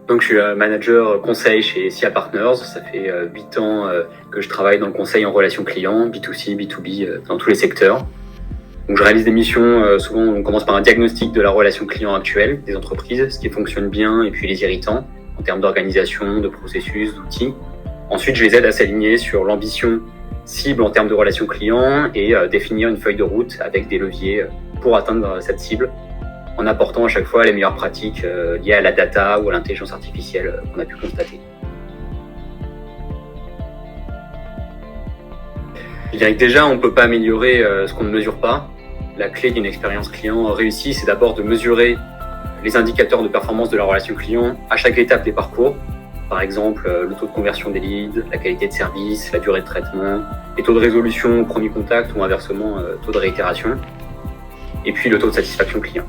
Donc, je suis manager conseil chez SIA Partners. Ça fait 8 ans que je travaille dans le conseil en relations clients, B2C, B2B, dans tous les secteurs. Donc, je réalise des missions, souvent on commence par un diagnostic de la relation client actuelle des entreprises, ce qui fonctionne bien et puis les irritants en termes d'organisation, de processus, d'outils. Ensuite, je les aide à s'aligner sur l'ambition cible en termes de relations clients et définir une feuille de route avec des leviers pour atteindre cette cible, en apportant à chaque fois les meilleures pratiques liées à la data ou à l'intelligence artificielle qu'on a pu constater. Je dirais que déjà, on ne peut pas améliorer ce qu'on ne mesure pas. La clé d'une expérience client réussie, c'est d'abord de mesurer les indicateurs de performance de la relation client à chaque étape des parcours. Par exemple, le taux de conversion des leads, la qualité de service, la durée de traitement, les taux de résolution au premier contact ou inversement, taux de réitération, et puis le taux de satisfaction client.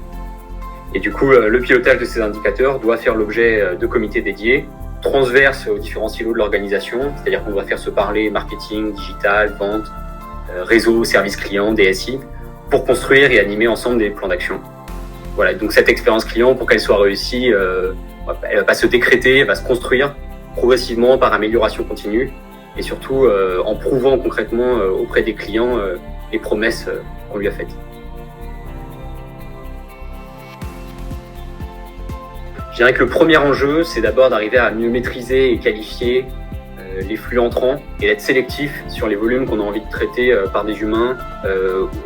Et du coup, le pilotage de ces indicateurs doit faire l'objet de comités dédiés, transverses aux différents silos de l'organisation, c'est-à-dire qu'on doit faire se parler marketing, digital, vente, réseau, service client, DSI, pour construire et animer ensemble des plans d'action. Voilà, donc cette expérience client, pour qu'elle soit réussie, elle va pas se décréter, elle va se construire progressivement par amélioration continue et surtout en prouvant concrètement auprès des clients les promesses qu'on lui a faites. Je dirais que le premier enjeu, c'est d'abord d'arriver à mieux maîtriser et qualifier les flux entrants et d'être sélectif sur les volumes qu'on a envie de traiter par des humains,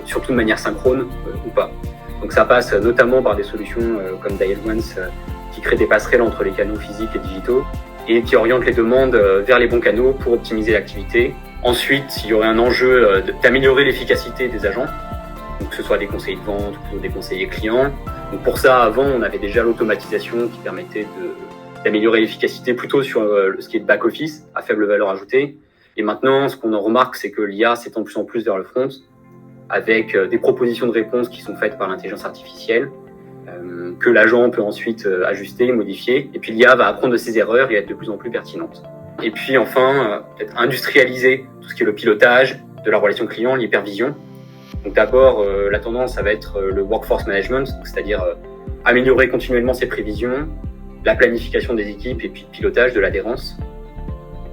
surtout de manière synchrone ou pas. Donc ça passe notamment par des solutions comme Dial Once qui créent des passerelles entre les canaux physiques et digitaux et qui orientent les demandes vers les bons canaux pour optimiser l'activité. Ensuite, il y aurait un enjeu d'améliorer l'efficacité des agents, donc que ce soit des conseillers de vente ou des conseillers clients. Donc pour ça, avant, on avait déjà l'automatisation qui permettait d'améliorer l'efficacité plutôt sur ce qui est de back-office, à faible valeur ajoutée. Et maintenant, ce qu'on en remarque, c'est que l'IA s'étend de plus en plus vers le front, avec des propositions de réponses qui sont faites par l'intelligence artificielle, que l'agent peut ensuite ajuster, modifier. Et puis l'IA va apprendre de ses erreurs et être de plus en plus pertinente. Et puis enfin, peut-être industrialiser tout ce qui est le pilotage de la relation client, l'hypervision. Donc d'abord, la tendance, ça va être le workforce management, c'est-à-dire améliorer continuellement ses prévisions, la planification des équipes et puis le pilotage de l'adhérence.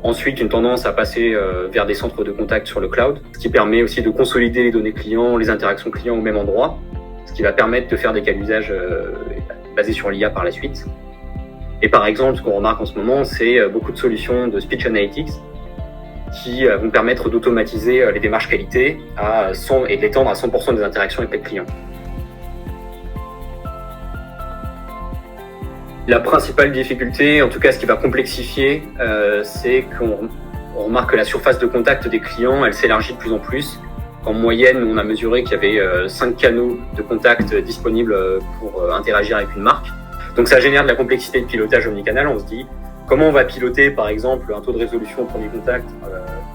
Ensuite, une tendance à passer vers des centres de contact sur le cloud, ce qui permet aussi de consolider les données clients, les interactions clients au même endroit, ce qui va permettre de faire des cas d'usage basés sur l'IA par la suite. Et par exemple, ce qu'on remarque en ce moment, c'est beaucoup de solutions de speech analytics qui vont permettre d'automatiser les démarches qualité et de l'étendre à 100% des interactions avec les clients. La principale difficulté, en tout cas ce qui va complexifier, c'est qu'on remarque que la surface de contact des clients, elle s'élargit de plus en plus. En moyenne, on a mesuré qu'il y avait 5 canaux de contact disponibles pour interagir avec une marque. Donc ça génère de la complexité de pilotage omnicanal. On se dit, comment on va piloter par exemple un taux de résolution au premier contact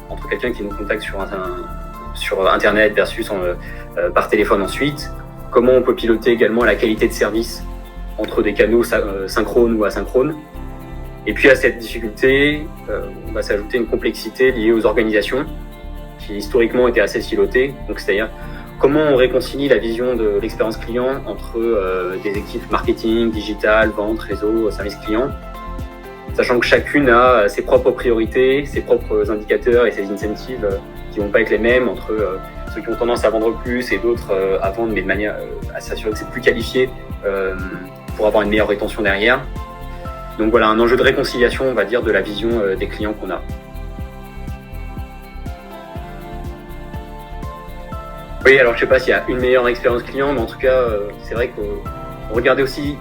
entre quelqu'un qui nous contacte sur Internet versus par téléphone ensuite. Comment on peut piloter également la qualité de service entre des canaux synchrones ou asynchrones. Et puis à cette difficulté, on va s'ajouter une complexité liée aux organisations qui historiquement étaient assez silotées. Donc c'est-à-dire comment on réconcilie la vision de l'expérience client entre des équipes marketing, digital, vente, réseau, service client, sachant que chacune a ses propres priorités, ses propres indicateurs et ses incentives qui vont pas être les mêmes entre ceux qui ont tendance à vendre plus et d'autres à vendre mais de manière à s'assurer que c'est plus qualifié pour avoir une meilleure rétention derrière. Donc voilà, un enjeu de réconciliation, on va dire, de la vision des clients qu'on a. Oui, alors je sais pas s'il y a une meilleure expérience client, mais en tout cas, c'est vrai qu'on regardait aussi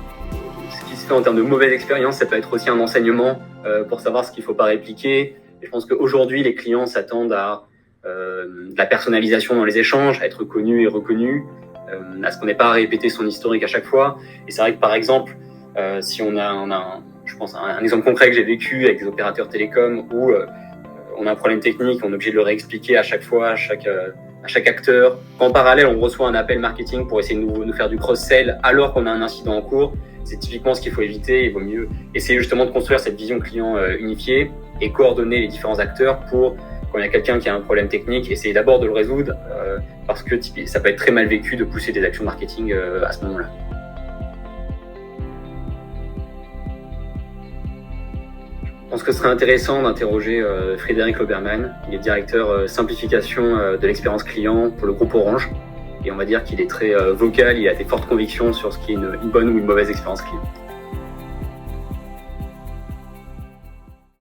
ce qui se fait en termes de mauvaise expérience, ça peut être aussi un enseignement pour savoir ce qu'il faut pas répliquer. Et je pense qu'aujourd'hui, les clients s'attendent à de la personnalisation dans les échanges, à être connu et reconnu, à ce qu'on n'ait pas à répéter son historique à chaque fois. Et c'est vrai que par exemple, si on a je pense un exemple concret que j'ai vécu avec des opérateurs télécoms où on a un problème technique, on est obligé de le réexpliquer à chaque fois, à chaque acteur. En parallèle, on reçoit un appel marketing pour essayer de nous faire du cross-sell alors qu'on a un incident en cours. C'est typiquement ce qu'il faut éviter. Il vaut mieux essayer justement de construire cette vision client unifiée et coordonner les différents acteurs pour, quand il y a quelqu'un qui a un problème technique, essayer d'abord de le résoudre parce que ça peut être très mal vécu de pousser des actions marketing à ce moment-là. pense que ce serait intéressant d'interroger Frédéric Lauberman. Il est directeur simplification de l'expérience client pour le groupe Orange. Et on va dire qu'il est très vocal, il a des fortes convictions sur ce qui est une bonne ou une mauvaise expérience client.